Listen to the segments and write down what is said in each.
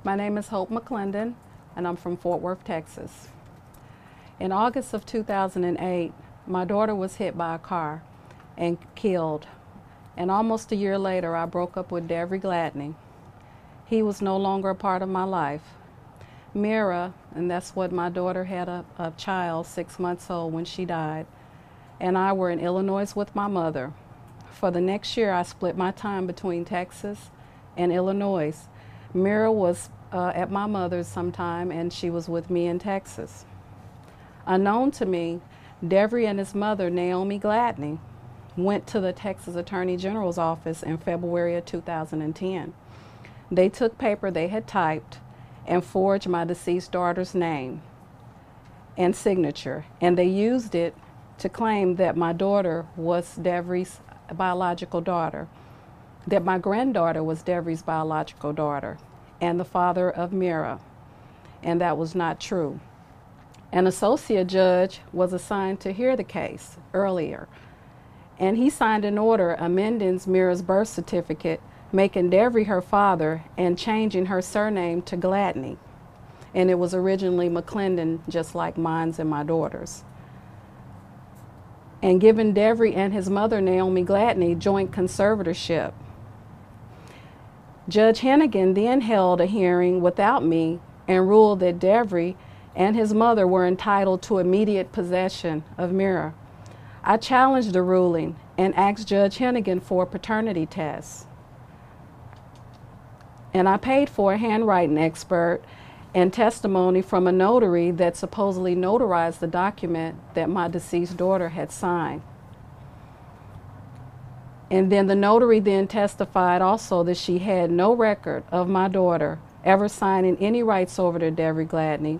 My name is Hope McClendon, and I'm from Fort Worth, Texas. In August of 2008, my daughter was hit by a car and killed. And almost a year later, I broke up with Devery Gladney. He was no longer a part of my life. Mira, and that's what my daughter had a child 6 months old when she died, and I were in Illinois with my mother. For the next year, I split my time between Texas and Illinois. Mira was at my mother's sometime, and she was with me in Texas. Unknown to me, Devery and his mother, Naomi Gladney, went to the Texas Attorney General's office in February of 2010. They took paper they had typed and forged my deceased daughter's name and signature, and they used it to claim that my daughter was Devery's biological daughter, that my granddaughter was Devery's biological daughter, and the father of Mira, and that was not true. An associate judge was assigned to hear the case earlier, and he signed an order amending Mira's birth certificate, making Devery her father and changing her surname to Gladney. And it was originally McClendon, just like mine's and my daughter's. And giving Devery and his mother, Naomi Gladney, joint conservatorship. Judge Hennigan then held a hearing without me and ruled that Devery and his mother were entitled to immediate possession of Mira. I challenged the ruling and asked Judge Hennigan for a paternity test. And I paid for a handwriting expert and testimony from a notary that supposedly notarized the document that my deceased daughter had signed. And then the notary then testified also that she had no record of my daughter ever signing any rights over to Devery Gladney.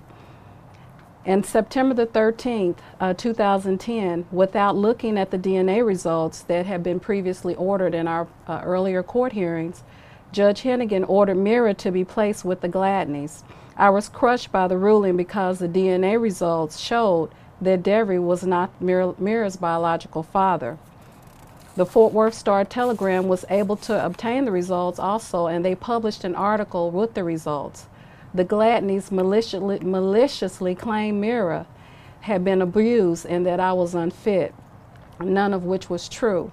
And September the 13th, 2010, without looking at the DNA results that had been previously ordered in our earlier court hearings, Judge Hennigan ordered Mira to be placed with the Gladneys. I was crushed by the ruling because the DNA results showed that Devery was not Mira's biological father. The Fort Worth Star-Telegram was able to obtain the results also, and they published an article with the results. The Gladneys maliciously claimed Mira had been abused and that I was unfit, none of which was true.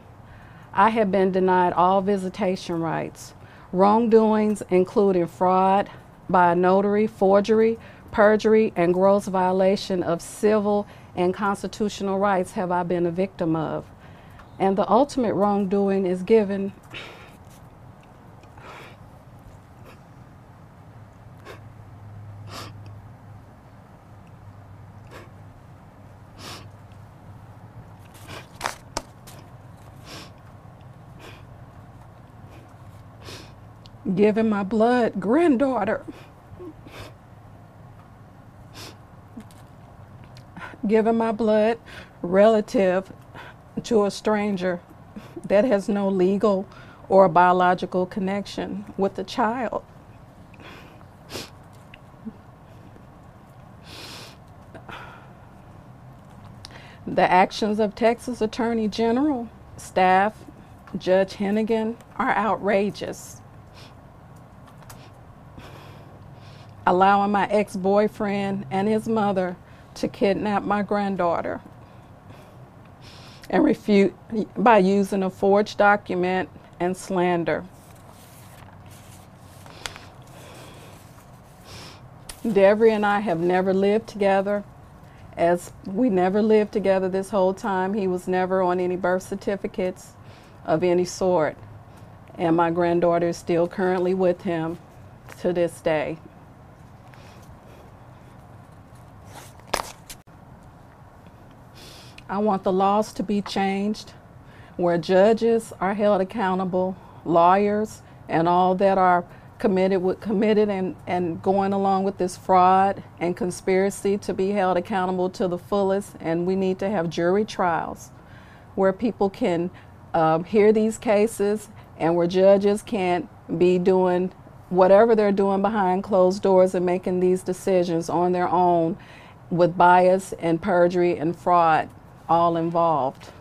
I had been denied all visitation rights. Wrongdoings including fraud by a notary, forgery, perjury, and gross violation of civil and constitutional rights have I been a victim of. And the ultimate wrongdoing is giving my blood granddaughter, giving my blood relative to a stranger that has no legal or biological connection with the child. The actions of Texas Attorney General, staff, Judge Hennigan are outrageous. Allowing my ex-boyfriend and his mother to kidnap my granddaughter and refute by using a forged document and slander. Devery and I have never lived together, as we never lived together this whole time. He was never on any birth certificates of any sort, and my granddaughter is still currently with him to this day. I want the laws to be changed where judges are held accountable, lawyers, and all that are committed and going along with this fraud and conspiracy to be held accountable to the fullest. And we need to have jury trials where people can hear these cases and where judges can't be doing whatever they're doing behind closed doors and making these decisions on their own with bias and perjury and fraud all involved.